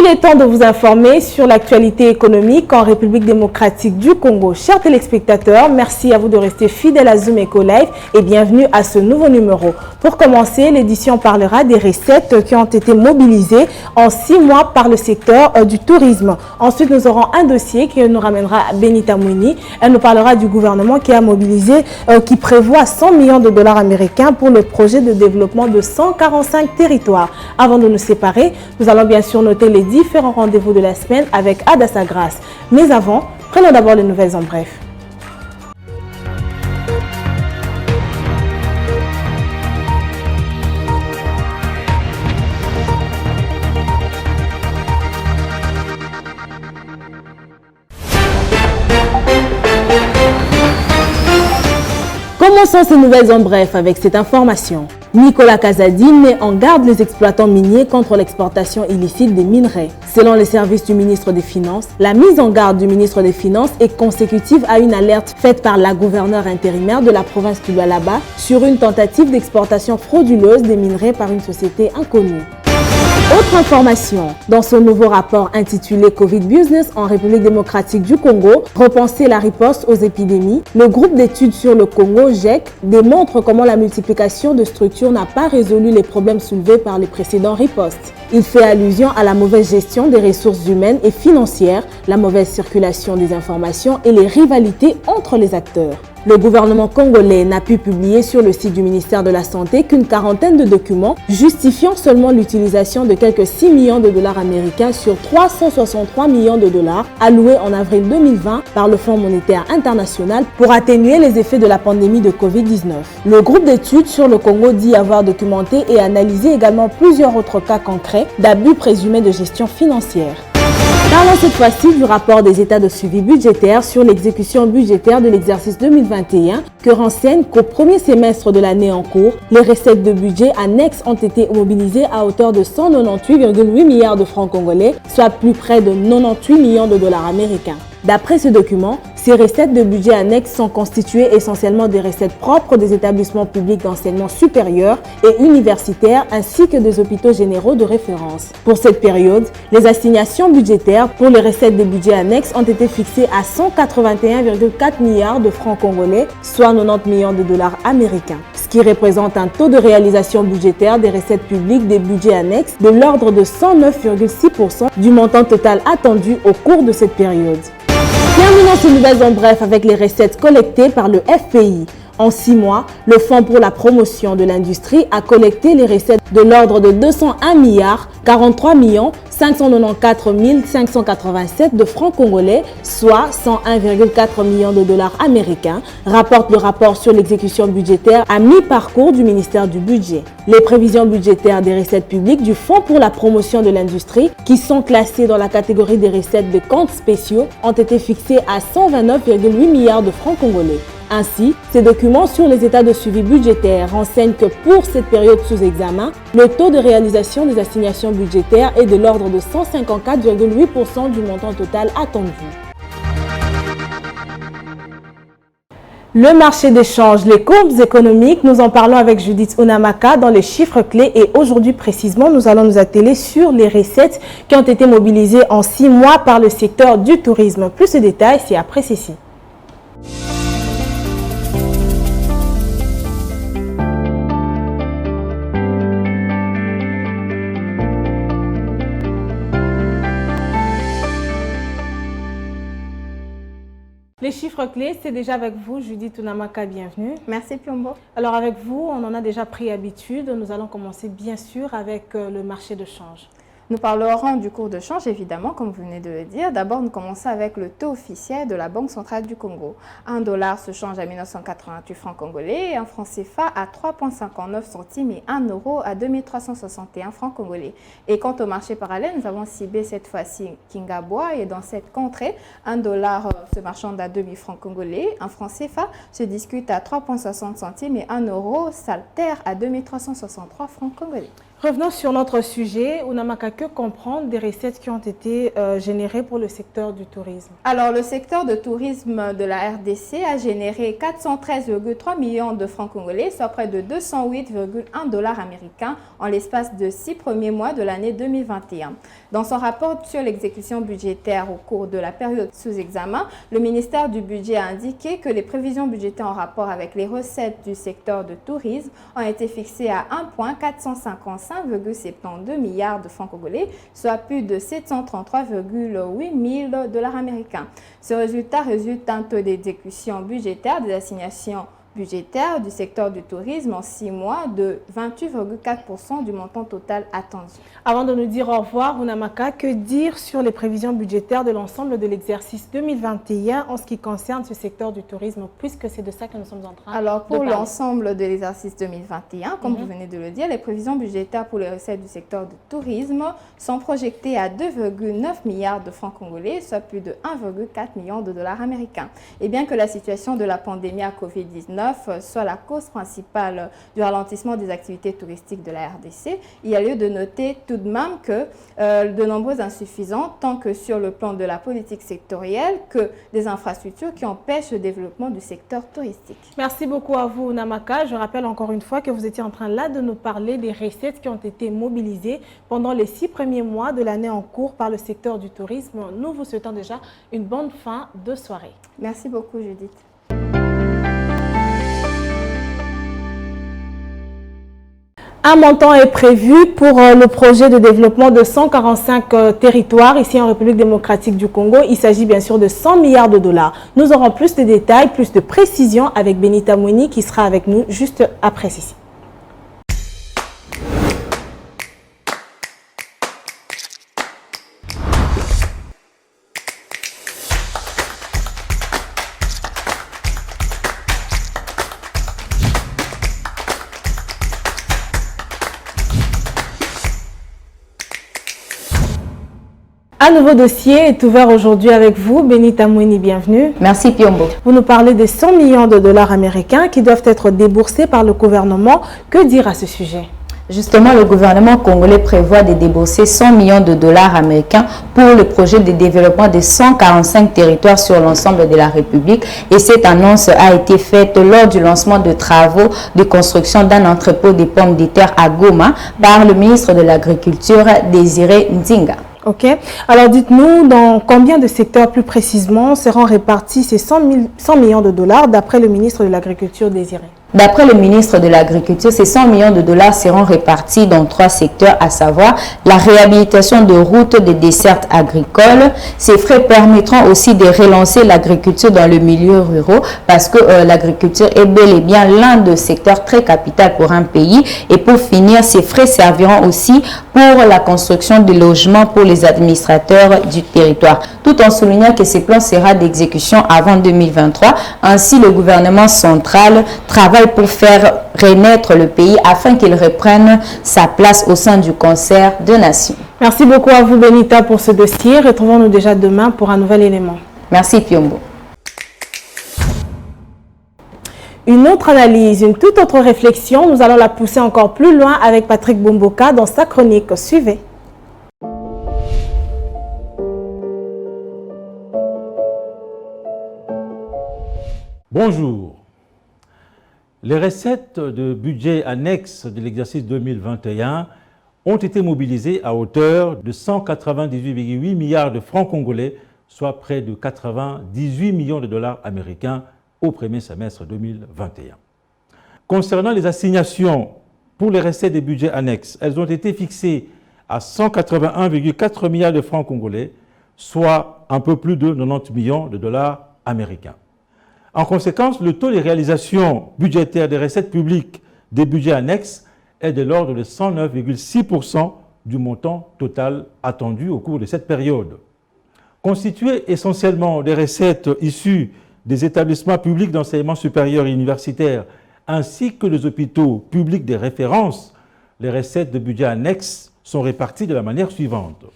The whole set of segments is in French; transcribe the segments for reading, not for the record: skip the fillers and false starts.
Il est temps de vous informer sur l'actualité économique en République démocratique du Congo. Chers téléspectateurs, merci à vous de rester fidèles à Zoom Eco Live et bienvenue à ce nouveau numéro. Pour commencer, l'édition parlera des recettes qui ont été mobilisées en 6 mois par le secteur du tourisme. Ensuite, nous aurons un dossier qui nous ramènera à Benita Mouni. Elle nous parlera du gouvernement qui a mobilisé, qui prévoit 100 millions de dollars américains pour le projet de développement de 145 territoires. Avant de nous séparer, nous allons bien sûr noter les différents rendez-vous de la semaine avec Adassa Grasse. Mais avant, prenons d'abord les nouvelles en bref. Commençons ces nouvelles en bref avec cette information. Nicolas Kazadi met en garde les exploitants miniers contre l'exportation illicite des minerais. Selon les services du ministre des Finances, la mise en garde du ministre des Finances est consécutive à une alerte faite par la gouverneure intérimaire de la province du Lualaba sur une tentative d'exportation frauduleuse des minerais par une société inconnue. Autre information, dans ce nouveau rapport intitulé Covid Business en République démocratique du Congo, repenser la riposte aux épidémies, le groupe d'études sur le Congo, GEC, démontre comment la multiplication de structures n'a pas résolu les problèmes soulevés par les précédents ripostes. Il fait allusion à la mauvaise gestion des ressources humaines et financières, la mauvaise circulation des informations et les rivalités entre les acteurs. Le gouvernement congolais n'a pu publier sur le site du ministère de la Santé qu'une quarantaine de documents justifiant seulement l'utilisation de quelques 6 millions de dollars américains sur 363 millions de dollars alloués en avril 2020 par le Fonds monétaire international pour atténuer les effets de la pandémie de Covid-19. Le groupe d'études sur le Congo dit avoir documenté et analysé également plusieurs autres cas concrets d'abus présumés de gestion financière. Parlons cette fois-ci du rapport des états de suivi budgétaire sur l'exécution budgétaire de l'exercice 2021 que renseigne qu'au premier semestre de l'année en cours, les recettes de budget annexes ont été mobilisées à hauteur de 198,8 milliards de francs congolais, soit plus près de 98 millions de dollars américains. D'après ce document, ces recettes de budget annexes sont constituées essentiellement des recettes propres des établissements publics d'enseignement supérieur et universitaires ainsi que des hôpitaux généraux de référence. Pour cette période, les assignations budgétaires pour les recettes des budgets annexes ont été fixées à 181,4 milliards de francs congolais, soit 90 millions de dollars américains, ce qui représente un taux de réalisation budgétaire des recettes publiques des budgets annexes de l'ordre de 109,6% du montant total attendu au cours de cette période. Terminons ces nouvelles en bref avec les recettes collectées par le FPI. En 6 mois, le Fonds pour la promotion de l'industrie a collecté les recettes de l'ordre de 201 milliards 43 594 587 de francs congolais, soit 101,4 millions de dollars américains, rapporte le rapport sur l'exécution budgétaire à mi-parcours du ministère du Budget. Les prévisions budgétaires des recettes publiques du Fonds pour la promotion de l'industrie, qui sont classées dans la catégorie des recettes de comptes spéciaux, ont été fixées à 129,8 milliards de francs congolais. Ainsi, ces documents sur les états de suivi budgétaire renseignent que pour cette période sous examen, le taux de réalisation des assignations budgétaires est de l'ordre de 154,8% du montant total attendu. Le marché d'échange, les courbes économiques, nous en parlons avec Judith Onamaka dans les chiffres clés et aujourd'hui précisément, nous allons nous atteler sur les recettes qui ont été mobilisées en 6 mois par le secteur du tourisme. Plus de détails, c'est après ceci. Les chiffres clés, c'est déjà avec vous, Judith Onamaka, bienvenue. Merci Piombo. Alors avec vous, on en a déjà pris habitude. Nous allons commencer bien sûr avec le marché de change. Nous parlerons du cours de change, évidemment, comme vous venez de le dire. D'abord, nous commençons avec le taux officiel de la Banque centrale du Congo. 1 dollar se change à 1988 francs congolais et un franc CFA à 3,59 centimes et 1 euro à 2361 francs congolais. Et quant au marché parallèle, nous avons ciblé cette fois-ci Kingabois et dans cette contrée, 1 dollar se marchande à 2000 francs congolais, un franc CFA se discute à 3,60 centimes et 1 euro s'altère à 2363 francs congolais. Revenons sur notre sujet. Ounamaka, que comprendre des recettes qui ont été générées pour le secteur du tourisme? Alors, le secteur de tourisme de la RDC a généré 413,3 millions de francs congolais, soit près de 208,1 dollars américains en l'espace de 6 premiers mois de l'année 2021. Dans son rapport sur l'exécution budgétaire au cours de la période sous examen, le ministère du Budget a indiqué que les prévisions budgétaires en rapport avec les recettes du secteur de tourisme ont été fixées à 1,455,72 milliards de francs congolais, soit plus de 733,8 000 dollars américains. Ce résultat résulte d'un taux d'exécution budgétaire des assignations budgétaire du secteur du tourisme en 6 mois de 28,4% du montant total attendu. Avant de nous dire au revoir, Ounamaka, que dire sur les prévisions budgétaires de l'ensemble de l'exercice 2021 en ce qui concerne ce secteur du tourisme, puisque c'est de ça que nous sommes en train de parler. Alors, pour l'ensemble de l'exercice 2021, comme vous venez de le dire, les prévisions budgétaires pour les recettes du secteur du tourisme sont projetées à 2,9 milliards de francs congolais, soit plus de 1,4 million de dollars américains. Et bien que la situation de la pandémie à Covid-19 soit la cause principale du ralentissement des activités touristiques de la RDC, il y a lieu de noter tout de même que de nombreuses insuffisances, tant que sur le plan de la politique sectorielle que des infrastructures qui empêchent le développement du secteur touristique. Merci beaucoup à vous, Ounamaka. Je rappelle encore une fois que vous étiez en train là de nous parler des recettes qui ont été mobilisées pendant les 6 premiers mois de l'année en cours par le secteur du tourisme. Nous vous souhaitons déjà une bonne fin de soirée. Merci beaucoup, Judith. Un montant est prévu pour le projet de développement de 145 territoires ici en République démocratique du Congo. Il s'agit bien sûr de 100 milliards de dollars. Nous aurons plus de détails, plus de précisions avec Benita Mouini qui sera avec nous juste après ceci. Un nouveau dossier est ouvert aujourd'hui avec vous. Benita Mouini, bienvenue. Merci Piombo. Vous nous parlez des 100 millions de dollars américains qui doivent être déboursés par le gouvernement. Que dire à ce sujet? Justement, le gouvernement congolais prévoit de débourser 100 millions de dollars américains pour le projet de développement de 145 territoires sur l'ensemble de la République. Et cette annonce a été faite lors du lancement de travaux de construction d'un entrepôt de pommes de terre à Goma par le ministre de l'Agriculture, Désiré Ndinga. Ok. Alors dites-nous, dans combien de secteurs plus précisément seront répartis ces 100 millions de dollars d'après le ministre de l'Agriculture, Désiré? D'après le ministre de l'Agriculture, ces 100 millions de dollars seront répartis dans 3 secteurs, à savoir la réhabilitation de routes de dessertes agricoles. Ces frais permettront aussi de relancer l'agriculture dans le milieu rural parce que l'agriculture est bel et bien l'un des secteurs très capital pour un pays. Et pour finir, ces frais serviront aussi pour la construction de logements pour les administrateurs du territoire. Tout en soulignant que ce plan sera d'exécution avant 2023. Ainsi, le gouvernement central travaille pour faire renaître le pays afin qu'il reprenne sa place au sein du concert de nations. Merci beaucoup à vous, Benita, pour ce dossier. Retrouvons-nous déjà demain pour un nouvel élément. Merci, Piombo. Une autre analyse, une toute autre réflexion, nous allons la pousser encore plus loin avec Patrick Bomboka dans sa chronique. Suivez. Bonjour. Les recettes de budget annexe de l'exercice 2021 ont été mobilisées à hauteur de 198,8 milliards de francs congolais, soit près de 98 millions de dollars américains au premier semestre 2021. Concernant les assignations pour les recettes des budgets annexes, elles ont été fixées à 181,4 milliards de francs congolais, soit un peu plus de 90 millions de dollars américains. En conséquence, le taux de réalisation budgétaire des recettes publiques des budgets annexes est de l'ordre de 109,6% du montant total attendu au cours de cette période. Constituées essentiellement des recettes issues des établissements publics d'enseignement supérieur et universitaire ainsi que des hôpitaux publics de référence, les recettes de budget annexes sont réparties de la manière suivante.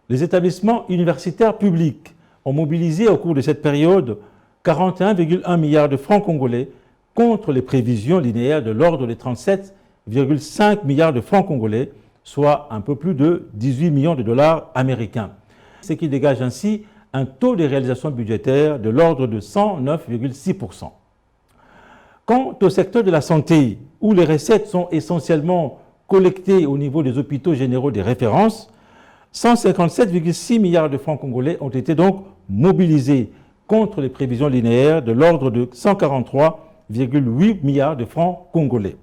Les établissements universitaires publics ont mobilisé au cours de cette période 41,1 milliards de francs congolais contre les prévisions linéaires de l'ordre de 37 1,5 milliard de francs congolais, soit un peu plus de 18 millions de dollars américains. Ce qui dégage ainsi un taux de réalisation budgétaire de l'ordre de 109,6%. Quant au secteur de la santé, où les recettes sont essentiellement collectées au niveau des hôpitaux généraux des références, 157,6 milliards de francs congolais ont été donc mobilisés contre les prévisions linéaires de l'ordre de 143,8 milliards de francs congolais.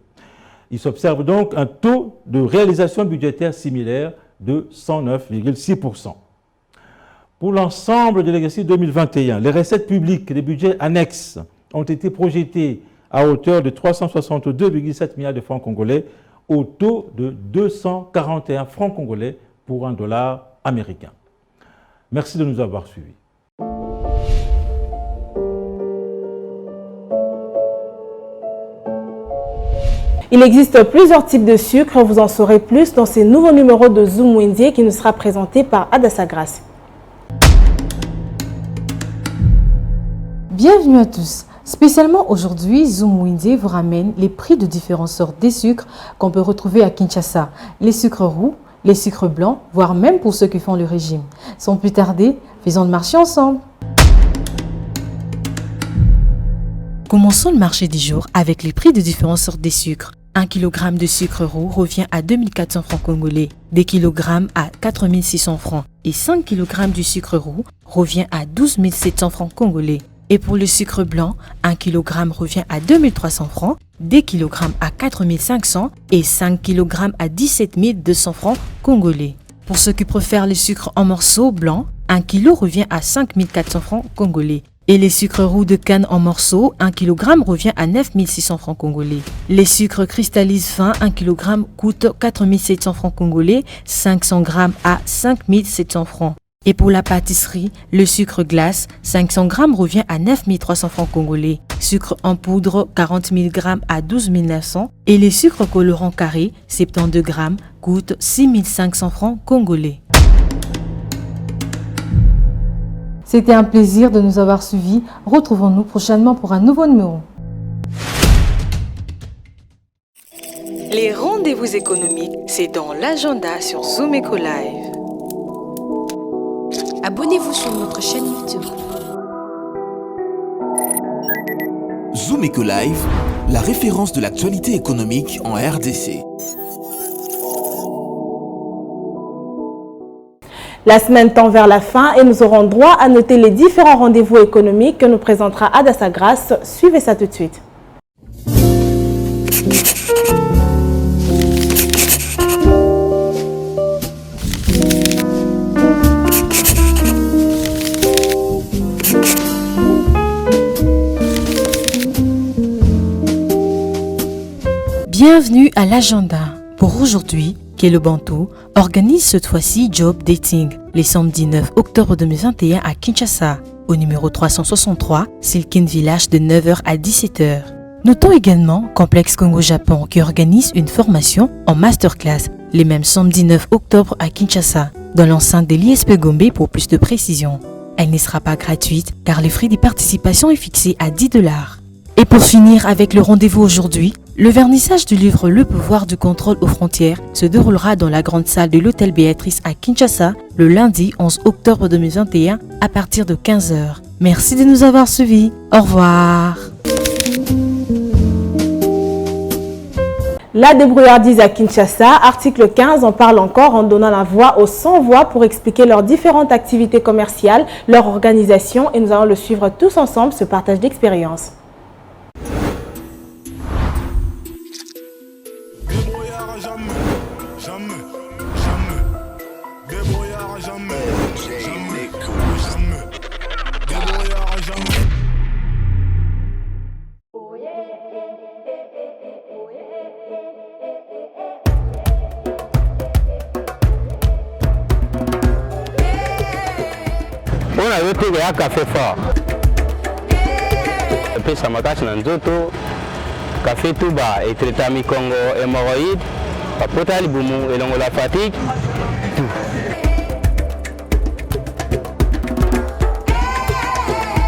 Il s'observe donc un taux de réalisation budgétaire similaire de 109,6%. Pour l'ensemble de l'exercice 2021, les recettes publiques des budgets annexes ont été projetées à hauteur de 362,7 milliards de francs congolais au taux de 241 francs congolais pour un dollar américain. Merci de nous avoir suivis. Il existe plusieurs types de sucre, vous en saurez plus dans ces nouveaux numéros de Zoom Windy qui nous sera présenté par Adassa Grace. Bienvenue à tous. Spécialement aujourd'hui, Zoom Windy vous ramène les prix de différentes sortes des sucres qu'on peut retrouver à Kinshasa. Les sucres roux, les sucres blancs, voire même pour ceux qui font le régime. Sans plus tarder, faisons le marché ensemble. Commençons le marché du jour avec les prix de différentes sortes des sucres. 1 kg de sucre roux revient à 2400 francs congolais, 2 kg à 4600 francs et 5 kg du sucre roux revient à 12 700 francs congolais. Et pour le sucre blanc, 1 kg revient à 2300 francs, 2 kg à 4500 et 5 kg à 17 200 francs congolais. Pour ceux qui préfèrent le sucre en morceaux blancs, 1 kg revient à 5 400 francs congolais. Et les sucres roux de canne en morceaux, 1 kg revient à 9 600 francs congolais. Les sucres cristallisent fins, 1 kg coûte 4 700 francs congolais, 500 g à 5 700 francs. Et pour la pâtisserie, le sucre glace, 500 g revient à 9 300 francs congolais. Sucre en poudre, 40 000 g à 12 900. Et les sucres colorants carrés, 72 g, coûtent 6 500 francs congolais. C'était un plaisir de nous avoir suivis. Retrouvons-nous prochainement pour un nouveau numéro. Les rendez-vous économiques, c'est dans l'agenda sur Zoom Eco Live. Abonnez-vous sur notre chaîne YouTube. Zoom Eco Live, la référence de l'actualité économique en RDC. La semaine tend vers la fin et nous aurons droit à noter les différents rendez-vous économiques que nous présentera Adassa Grace. Suivez ça tout de suite. Bienvenue à l'agenda. Pour aujourd'hui, Kelo Bantou organise cette fois-ci Job Dating, les samedis 9 octobre 2021 à Kinshasa, au numéro 363, Silken Village de 9h à 17h. Notons également Complexe Congo-Japon qui organise une formation en masterclass, les mêmes samedis 9 octobre à Kinshasa, dans l'enceinte de l'ISP Gombe pour plus de précision. Elle ne sera pas gratuite car le prix des participations est fixé à 10 $. Et pour finir avec le rendez-vous aujourd'hui, le vernissage du livre Le pouvoir du contrôle aux frontières se déroulera dans la grande salle de l'Hôtel Béatrice à Kinshasa le lundi 11 octobre 2021 à partir de 15h. Merci de nous avoir suivis. Au revoir. La débrouillardise à Kinshasa, article 15, en parle encore en donnant la voix aux sans-voix pour expliquer leurs différentes activités commerciales, leur organisation et nous allons le suivre tous ensemble, ce partage d'expérience. On a voté un café fort. Et puis ça m'a caché dans le café tout bas et traité à Congo hémorroïde, papote à l'iboumu et l'ongo la fatigue.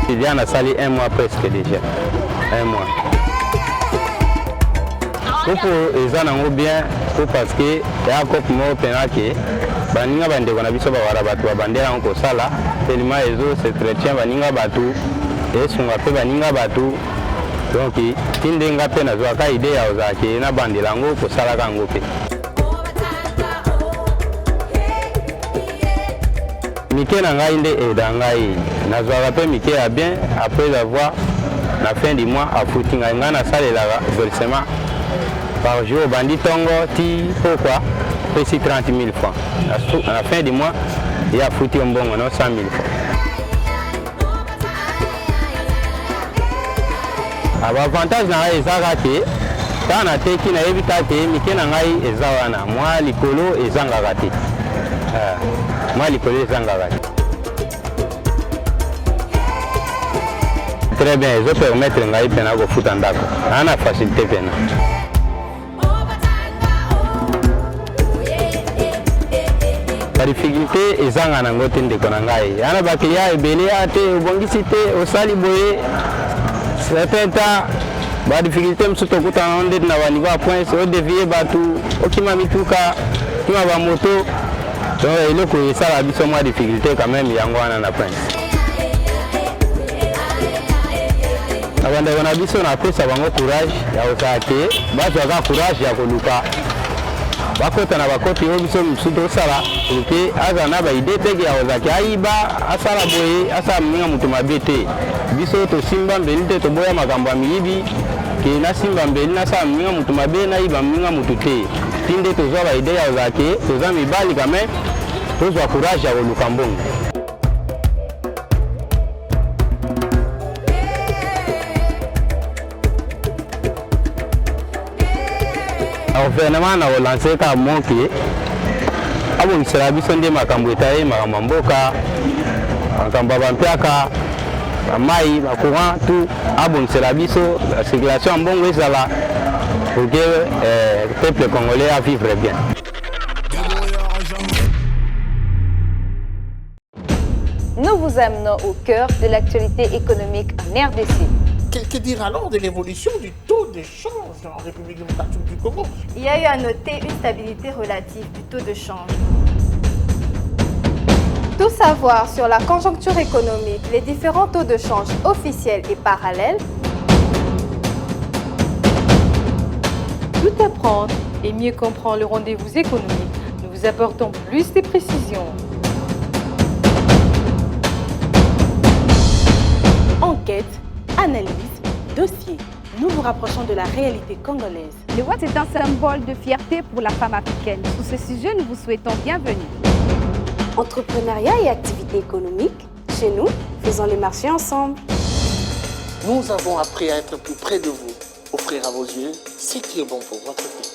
Il y en a sali un mois presque déjà. Un mois. Kopo eza nango bien ko parce que ya kopo mo penake baninga bande kona biso ba wara batu bandela ngo sala tellement ezo se tretien baninga batu esunga pe baninga batu donc tinde nga pe na zo ka idea ozake na bandela ngo ko sala kango pe Mike na ngai nde edangai na zo pe Mike a bien après avoir la fin du mois à footing nga na salela versement par jour bandi tongo ti pourquoi précis 30 000 francs à la fin du mois il y a foutu un bon non 100 000 francs avantage na ezaka te kana te ki na ebita te Mike na ngai ezawana moi likolo ezangaka te moi likolo ezangaka te très bien je permettre ngai pena ko futa ndako ana facilité pena la difficulté ezanga nango te ndeko na ngai ana bakiya ebele ate obongisi te osali boye certain temps ba difficulté msuto kutana onde na banigo a point au dévier batu okima mituka kima ba moto donc eloko esala biso mwa difficulté quand même yango wana na point abandako na biso na pesa bango courage ya ozake bazwaka courage ya koluka bakota na bakoti oyo biso msuto osala oke aza na baide teke ya ozake ayiba asala boye asala minga mutu mabe te biso tosimba mbeli te toboya makambo ya miyibi ke nasimba mbeli nasala minga mutu mabe nayiba minga mutu te tinde tozwa baide ya ozake toza mibali kame tozwa courage ya koluka mbongo gouvernement na relancé ka monki abongisela biso nde makambo etaye makambo mboka makambo bampiaka bamai bacourant tout abongisela biso la circulation mbongo ezala pour que le peuple congolais a vivre bien. Nous vous amenons au cœur de l'actualité économique en RDC. Que dire alors de l'évolution du taux de change en République démocratique du Congo? Il y a eu à noter une stabilité relative du taux de change. Tout savoir sur la conjoncture économique, les différents taux de change officiels et parallèles. Tout apprendre et mieux comprendre le rendez-vous économique. Nous vous apportons plus de précisions. Enquête, analyse, dossier. Nous vous rapprochons de la réalité congolaise. Le Watt est un symbole de fierté pour la femme africaine. Sur ce sujet, nous vous souhaitons bienvenue. Entrepreneuriat et activités économiques, chez nous, faisons les marchés ensemble. Nous avons appris à être plus près de vous, offrir à vos yeux ce qui est bon pour votre vie.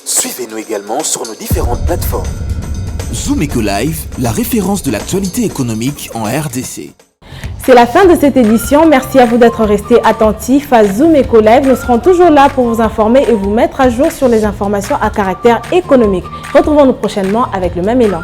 Suivez-nous également sur nos différentes plateformes. Zoom Eco Live, la référence de l'actualité économique en RDC. C'est la fin de cette édition. Merci à vous d'être restés attentifs à Zoom Eco Live. Nous serons toujours là pour vous informer et vous mettre à jour sur les informations à caractère économique. Retrouvons-nous prochainement avec le même élan.